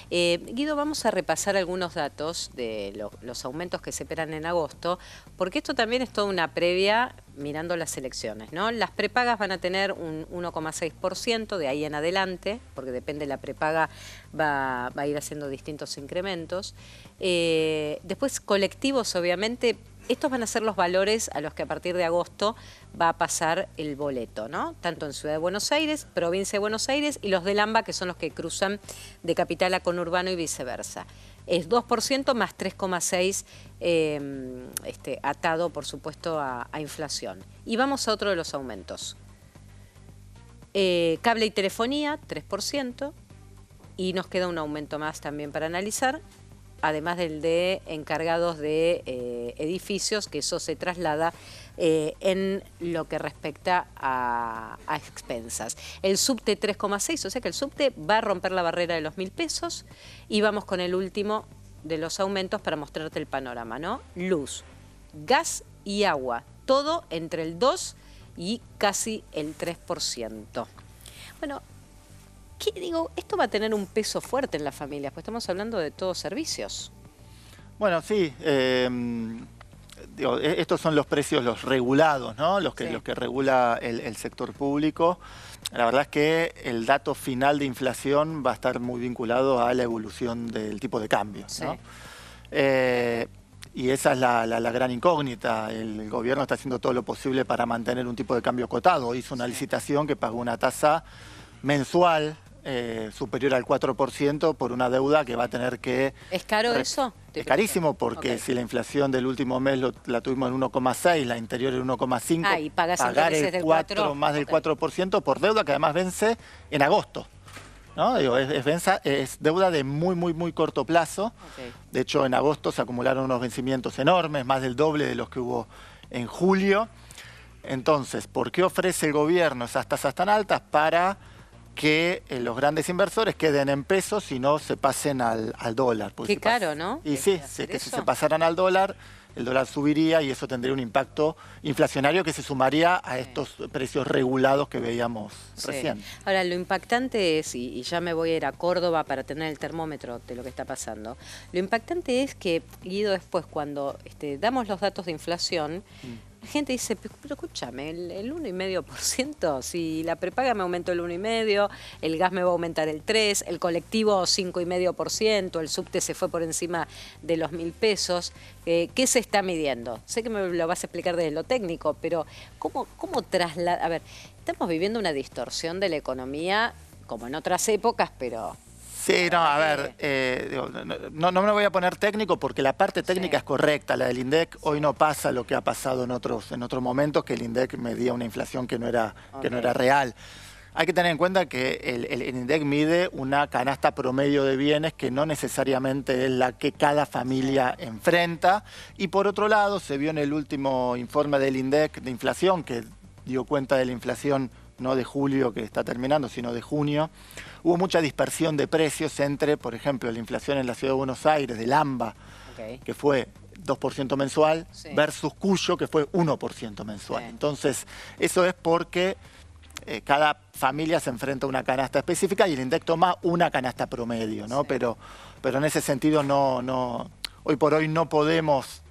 Guido, vamos a repasar algunos datos de los aumentos que se esperan en agosto, porque esto también es toda una previa mirando las elecciones, ¿no? Las prepagas van a tener un 1,6% de ahí en adelante, porque depende de la prepaga, va a ir haciendo distintos incrementos. Después colectivos, obviamente. Estos van a ser los valores a los que a partir de agosto va a pasar el boleto, ¿no? Tanto en Ciudad de Buenos Aires, Provincia de Buenos Aires y los del AMBA, que son los que cruzan de capital a conurbano y viceversa. Es 2% más 3,6% atado, por supuesto, a inflación. Y vamos a otro de los aumentos. Cable y telefonía, 3%. Y nos queda un aumento más también para analizar, además del de encargados de edificios, que eso se traslada en lo que respecta a expensas. El subte 3,6, o sea que el subte va a romper la barrera de los 1.000 pesos. Y vamos con el último de los aumentos para mostrarte el panorama, ¿no? Luz, gas y agua, todo entre el 2 y casi el 3%. Bueno, ¿qué digo? Esto va a tener un peso fuerte en las familias, pues estamos hablando de todos servicios. Bueno, sí. Estos son los precios, los regulados, ¿no? Los que regula el sector público. La verdad es que el dato final de inflación va a estar muy vinculado a la evolución del tipo de cambio, ¿no? Y esa es la gran incógnita. El gobierno está haciendo todo lo posible para mantener un tipo de cambio acotado. Hizo una licitación que pagó una tasa mensual superior al 4% por una deuda que va a tener que... ¿Es caro eso? Es carísimo porque si la inflación del último mes la tuvimos en 1,6, la anterior en 1,5, y pagas pagar el 4, más del 4% por deuda que además vence en agosto, ¿no? Digo, es deuda de muy corto plazo. De hecho, en agosto se acumularon unos vencimientos enormes, más del doble de los que hubo en julio. Entonces, ¿por qué ofrece el gobierno esas tasas tan altas? Para que los grandes inversores queden en pesos y no se pasen al dólar. Qué caro, ¿no? Y sí, que si se pasaran al dólar, el dólar subiría y eso tendría un impacto inflacionario que se sumaría a estos precios regulados que veíamos recién. Ahora, lo impactante es, y ya me voy a ir a Córdoba para tener el termómetro de lo que está pasando, lo impactante es que, Guido, después cuando damos los datos de inflación, la gente dice, pero escúchame, el 1,5%, si la prepaga me aumentó el 1,5%, el gas me va a aumentar el 3%, el colectivo 5,5%, el subte se fue por encima de los 1.000 pesos. ¿Qué se está midiendo? Sé que me lo vas a explicar desde lo técnico, pero ¿cómo trasladar? A ver, estamos viviendo una distorsión de la economía, como en otras épocas, pero... Sí, no, a ver, no me voy a poner técnico porque la parte técnica es correcta. La del INDEC hoy no pasa lo que ha pasado en otros momentos, que el INDEC medía una inflación que no era real. Hay que tener en cuenta que el INDEC mide una canasta promedio de bienes que no necesariamente es la que cada familia enfrenta. Y por otro lado, se vio en el último informe del INDEC de inflación, que dio cuenta de la inflación no de julio que está terminando, sino de junio, hubo mucha dispersión de precios entre, por ejemplo, la inflación en la Ciudad de Buenos Aires, del AMBA, que fue 2% mensual, versus Cuyo, que fue 1% mensual. Entonces, eso es porque cada familia se enfrenta a una canasta específica y el INDEC toma una canasta promedio, ¿no? Pero en ese sentido, hoy por hoy no podemos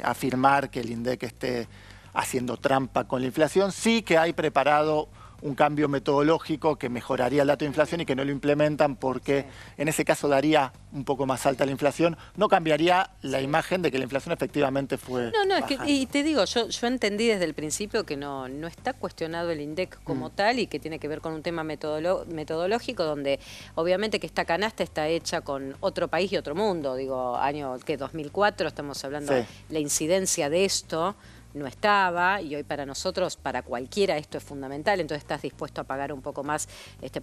afirmar que el INDEC esté haciendo trampa con la inflación. Sí que hay preparado un cambio metodológico que mejoraría el dato de inflación y que no lo implementan porque en ese caso daría un poco más alta la inflación. No cambiaría la imagen de que la inflación efectivamente fue bajando. Y te digo, yo entendí desde el principio que no está cuestionado el INDEC como tal y que tiene que ver con un tema metodológico donde obviamente que esta canasta está hecha con otro país y otro mundo. Digo, año 2004, estamos hablando de la incidencia de esto. No estaba, y hoy para nosotros, para cualquiera, esto es fundamental, entonces estás dispuesto a pagar un poco más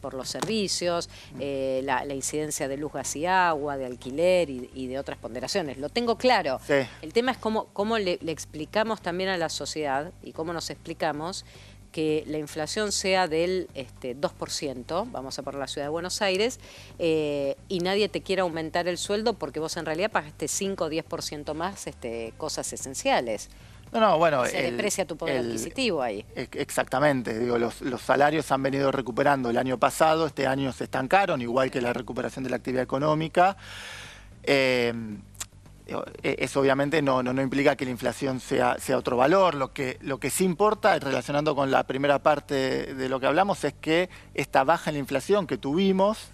por los servicios, la incidencia de luz, gas y agua, de alquiler y de otras ponderaciones. Lo tengo claro. El tema es cómo le explicamos también a la sociedad y cómo nos explicamos que la inflación sea del 2%, vamos a por la Ciudad de Buenos Aires, y nadie te quiera aumentar el sueldo porque vos en realidad pagaste 5 o 10% más cosas esenciales. No, bueno, Se deprecia tu poder adquisitivo ahí. Exactamente, digo, los salarios han venido recuperando el año pasado, este año se estancaron, igual que la recuperación de la actividad económica. Eso obviamente no implica que la inflación sea otro valor. Lo que sí importa, relacionando con la primera parte de lo que hablamos, es que esta baja en la inflación que tuvimos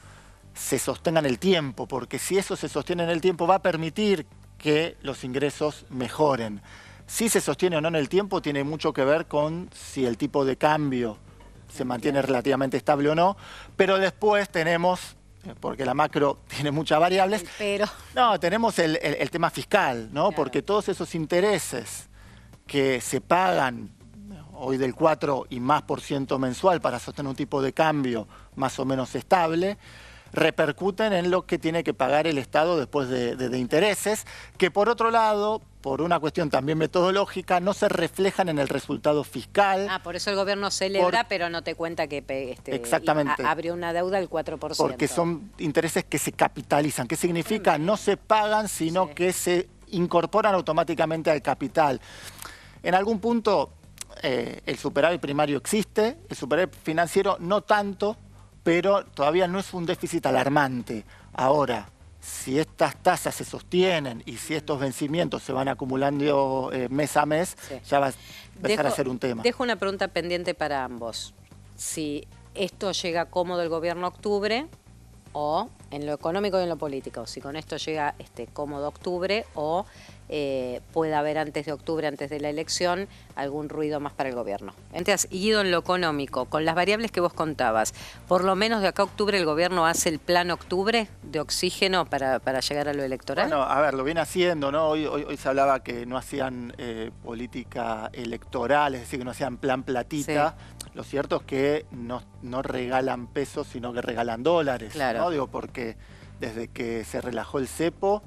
se sostenga en el tiempo, porque si eso se sostiene en el tiempo va a permitir que los ingresos mejoren. Si se sostiene o no en el tiempo tiene mucho que ver con si el tipo de cambio se mantiene relativamente estable o no, pero después tenemos, porque la macro tiene muchas variables, no, tenemos el tema fiscal, ¿no? Claro. Porque todos esos intereses que se pagan hoy del 4 y más % mensual para sostener un tipo de cambio más o menos estable, repercuten en lo que tiene que pagar el Estado después de intereses, que por otro lado, por una cuestión también metodológica, no se reflejan en el resultado fiscal. Por eso el gobierno celebra, pero no te cuenta que exactamente. Abrió una deuda del 4%. Porque son intereses que se capitalizan. ¿Qué significa? No se pagan, sino que se incorporan automáticamente al capital. En algún punto el superávit primario existe, el superávit financiero no tanto, pero todavía no es un déficit alarmante. Ahora, si estas tasas se sostienen y si estos vencimientos se van acumulando mes a mes, ya va a empezar a ser un tema. Dejo una pregunta pendiente para ambos. Si esto llega cómodo el gobierno octubre, o en lo económico y en lo político, si con esto llega cómodo octubre, o puede haber antes de octubre, antes de la elección, algún ruido más para el gobierno. Entonces, Guido, en lo económico, con las variables que vos contabas, por lo menos de acá a octubre el gobierno hace el plan octubre de oxígeno para llegar a lo electoral. Bueno, a ver, lo viene haciendo, ¿no? Hoy se hablaba que no hacían política electoral, es decir, que no hacían plan platita. Sí. Lo cierto es que no regalan pesos, sino que regalan dólares, claro, ¿no? Digo, porque desde que se relajó el cepo,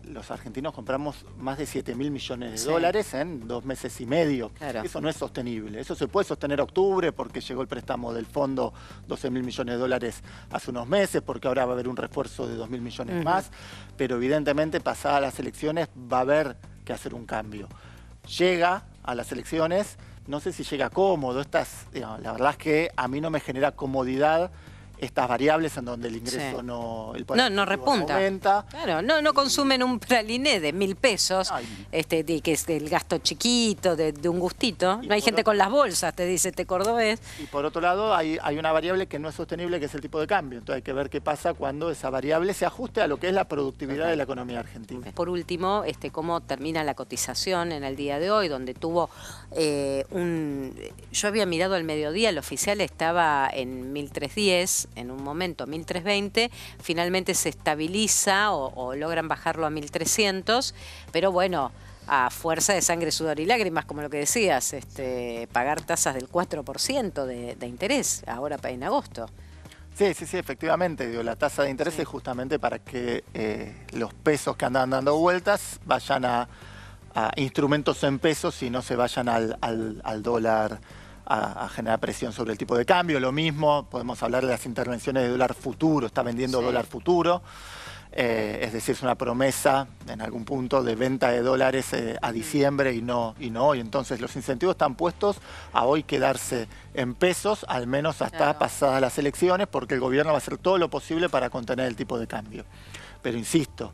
los argentinos compramos más de 7.000 millones de dólares en 2 meses y medio. Claro. Eso no es sostenible. Eso se puede sostener octubre porque llegó el préstamo del fondo, 12.000 millones de dólares hace unos meses, porque ahora va a haber un refuerzo de 2.000 millones más, pero evidentemente pasadas las elecciones va a haber que hacer un cambio. Llega a las elecciones, no sé si llega cómodo, digamos, la verdad es que a mí no me genera comodidad estas variables en donde el ingreso no repunta. Aumenta. Claro, no consumen un praliné de 1.000 pesos, que es el gasto chiquito, de un gustito. No hay gente con las bolsas, te dice cordobés. Y por otro lado hay una variable que no es sostenible, que es el tipo de cambio. Entonces hay que ver qué pasa cuando esa variable se ajuste a lo que es la productividad de la economía argentina. Por último, cómo termina la cotización en el día de hoy, donde tuvo yo había mirado al mediodía, el oficial estaba en 1.310, en un momento 1.320, finalmente se estabiliza o logran bajarlo a 1.300, pero bueno, a fuerza de sangre, sudor y lágrimas, como lo que decías, pagar tasas del 4% de interés ahora en agosto. Sí, efectivamente. Digo, la tasa de interés es justamente para que los pesos que andan dando vueltas vayan a instrumentos en pesos y no se vayan al dólar a generar presión sobre el tipo de cambio. Lo mismo, podemos hablar de las intervenciones de dólar futuro, está vendiendo dólar futuro, es decir, es una promesa en algún punto de venta de dólares a diciembre y no hoy. Entonces los incentivos están puestos a hoy quedarse en pesos, al menos hasta pasadas las elecciones, porque el gobierno va a hacer todo lo posible para contener el tipo de cambio. Pero insisto,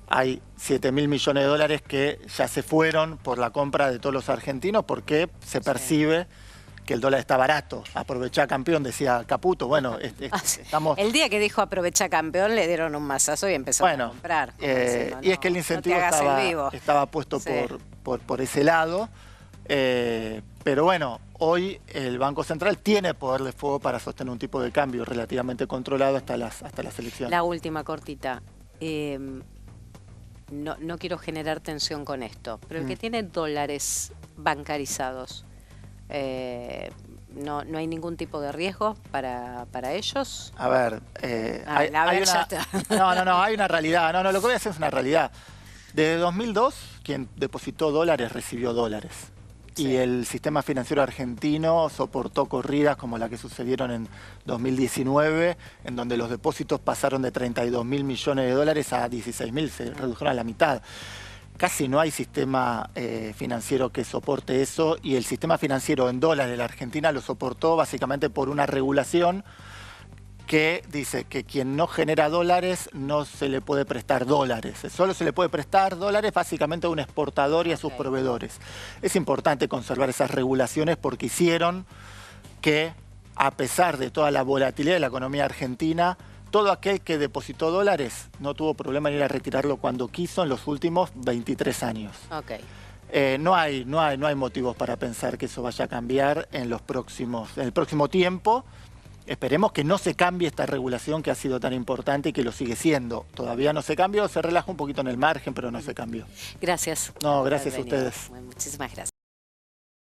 hay 7.000 millones de dólares que ya se fueron por la compra de todos los argentinos porque se percibe que el dólar está barato. Aprovechá, campeón, decía Caputo. Bueno, estamos... El día que dijo aprovechá, campeón, le dieron un mazazo y empezaron a comprar. Y es que el incentivo estaba puesto por ese lado. Pero bueno, hoy el Banco Central tiene poder de fuego para sostener un tipo de cambio relativamente controlado hasta las elecciones. La última cortita. No quiero generar tensión con esto, pero el que tiene dólares bancarizados, ¿no hay ningún tipo de riesgo para ellos? A ver, hay una realidad. Lo que voy a hacer es una realidad. Desde 2002, quien depositó dólares recibió dólares. Y el sistema financiero argentino soportó corridas como la que sucedieron en 2019, en donde los depósitos pasaron de 32.000 millones de dólares a 16.000, se redujeron a la mitad. casi no hay sistema financiero que soporte eso, y el sistema financiero en dólares de la Argentina lo soportó básicamente por una regulación que dice que quien no genera dólares no se le puede prestar dólares. Solo se le puede prestar dólares básicamente a un exportador y a sus proveedores. Es importante conservar esas regulaciones porque hicieron que, a pesar de toda la volatilidad de la economía argentina, todo aquel que depositó dólares no tuvo problema en ir a retirarlo cuando quiso en los últimos 23 años. Okay. No hay motivos para pensar que eso vaya a cambiar en el próximo tiempo. Esperemos que no se cambie esta regulación que ha sido tan importante y que lo sigue siendo. Todavía no se cambió, se relaja un poquito en el margen, pero no se cambió. Gracias. No, gracias a ustedes. Muchísimas gracias.